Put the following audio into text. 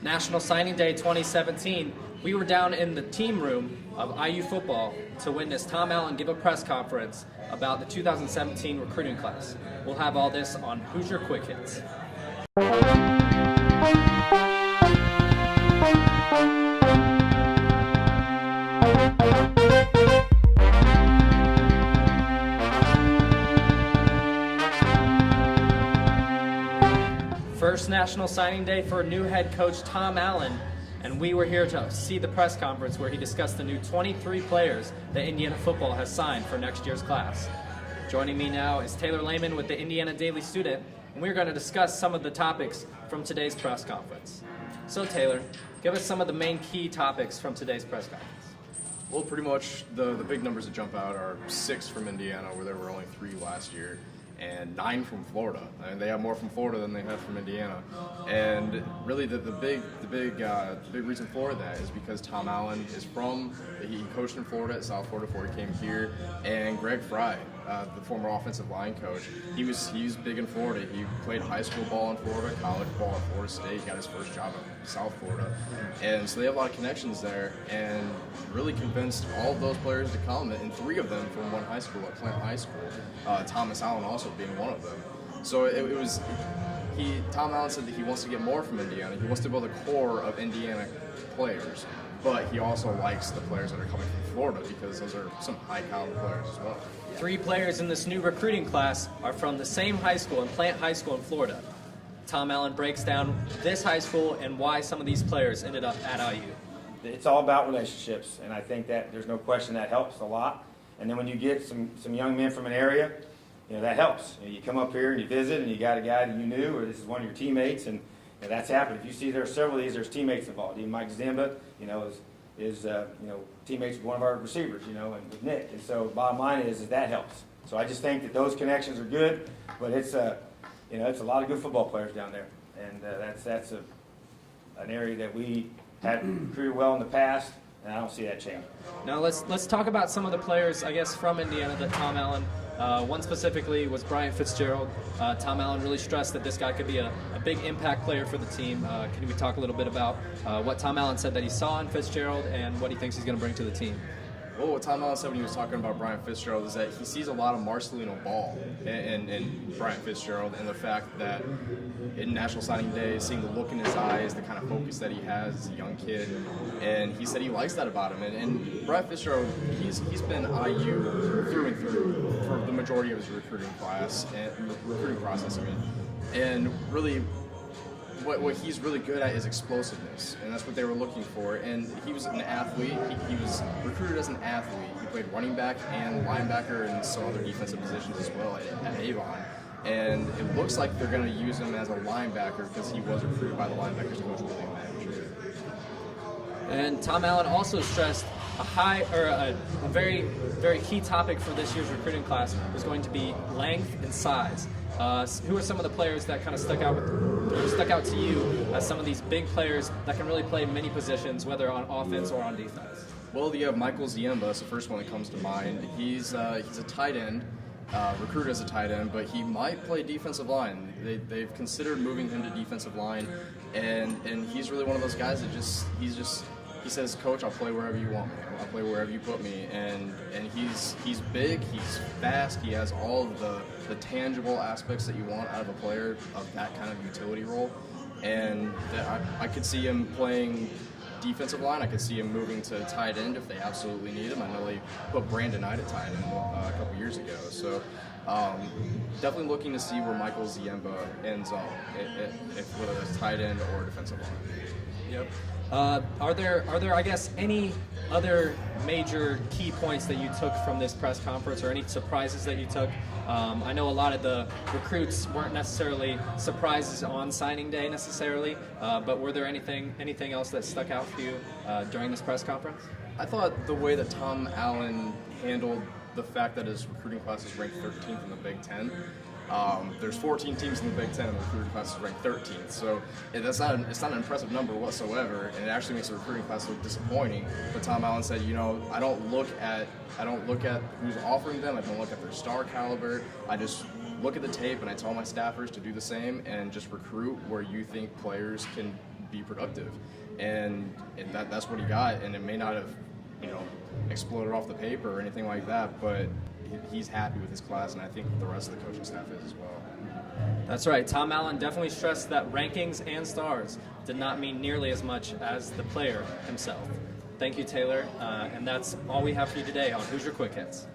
National Signing Day 2017, we were down in the team room of IU football to witness Tom Allen give a press conference about the 2017 recruiting class. We'll have all this on Hoosier Quick Hits. First National Signing Day for new head coach Tom Allen, and we were here to see the press conference where he discussed the new 23 players that Indiana football has signed for next year's class. Joining me now is Taylor Lehman with the Indiana Daily Student, and we're going to discuss some of the topics from today's press conference. So Taylor, give us some of the main key topics from today's press conference. Well, pretty much the big numbers that jump out are 6 from Indiana, where there were only 3 last year, and 9 from Florida. I mean, they have more from Florida than they have from Indiana. And really, the big reason for that is because Tom Allen he coached in Florida at South Florida before he came here, and Greg Fry, the former offensive line coach, he was big in Florida. He played high school ball in Florida, college ball at Florida State, got his first job at South Florida, and so they have a lot of connections there, and really convinced all of those players to come, and 3 of them from one high school, at Plant High School, Thomas Allen also being one of them. So Tom Allen said that he wants to get more from Indiana. He wants to build a core of Indiana players, but he also likes the players that are coming from Florida because those are some high-caliber players as well. 3 players in this new recruiting class are from the same high school, in Plant High School in Florida. Tom Allen breaks down this high school and why some of these players ended up at IU. It's all about relationships, and I think that there's no question that helps a lot. And then when you get some young men from an area, that helps. You come up here and you visit, and you got a guy that you knew, or this is one of your teammates, and that's happened. If you see there's several of these, there's teammates involved. Even Mike Ziemba, is teammates with one of our receivers, and with Nick. And so bottom line is that helps. So I just think that those connections are good, but it's a lot of good football players down there, and that's an area that we had recruited well in the past, and I don't see that changing. Now let's talk about some of the players, I guess, from Indiana that Tom Allen. One specifically was Brian Fitzgerald. Tom Allen really stressed that this guy could be a big impact player for the team. Can we talk a little bit about what Tom Allen said that he saw in Fitzgerald and what he thinks he's going to bring to the team? Well, what Tom Allen said when he was talking about Brian Fitzgerald is that he sees a lot of Marcelino ball in Brian Fitzgerald, and the fact that in National Signing Day, seeing the look in his eyes, the kind of focus that he has as a young kid, and he said he likes that about him. And Brian Fitzgerald, he's been IU through and through for the majority of his recruiting process. And really, what he's really good at is explosiveness, and that's what they were looking for. And he was an athlete. He was recruited as an athlete. He played running back and linebacker and some other defensive positions as well at Avon. And it looks like they're going to use him as a linebacker because he was recruited by the linebackers coach William Manager. And Tom Allen also stressed a very, very key topic for this year's recruiting class was going to be length and size. Who are some of the players that kind of stuck out to you as some of these big players that can really play many positions, whether on offense or on defense? Well, you have Michael Ziemba. That's the first one that comes to mind. He's a tight end, recruited as a tight end, but he might play defensive line. They've considered moving him to defensive line, and he's really one of those guys that he says, "Coach, I'll play wherever you want me. I'll play wherever you put me." And he's big, he's fast, he has all of the tangible aspects that you want out of a player of that kind of utility role. And I could see him playing defensive line. I could see him moving to tight end if they absolutely need him. I know they put Brandon Knight at tight end a couple years ago. So definitely looking to see where Michael Ziemba ends up, whether it's tight end or defensive line. Yep. Are there, I guess, any other major key points that you took from this press conference, or any surprises that you took? I know a lot of the recruits weren't necessarily surprises on signing day necessarily, but were there anything else that stuck out for you during this press conference? I thought the way that Tom Allen handled the fact that his recruiting class is ranked 13th in the Big Ten. There's 14 teams in the Big Ten, and the recruiting class is ranked 13th. So it's not an impressive number whatsoever, and it actually makes the recruiting class look disappointing. But Tom Allen said, I don't look at who's offering them. I don't look at their star caliber. I just look at the tape, and I tell my staffers to do the same and just recruit where you think players can be productive, and that's what he got. And it may not have, exploded off the paper or anything like that, but he's happy with his class, and I think the rest of the coaching staff is as well. That's right. Tom Allen definitely stressed that rankings and stars did not mean nearly as much as the player himself. Thank you, Taylor, and that's all we have for you today on Hoosier Quick Hits.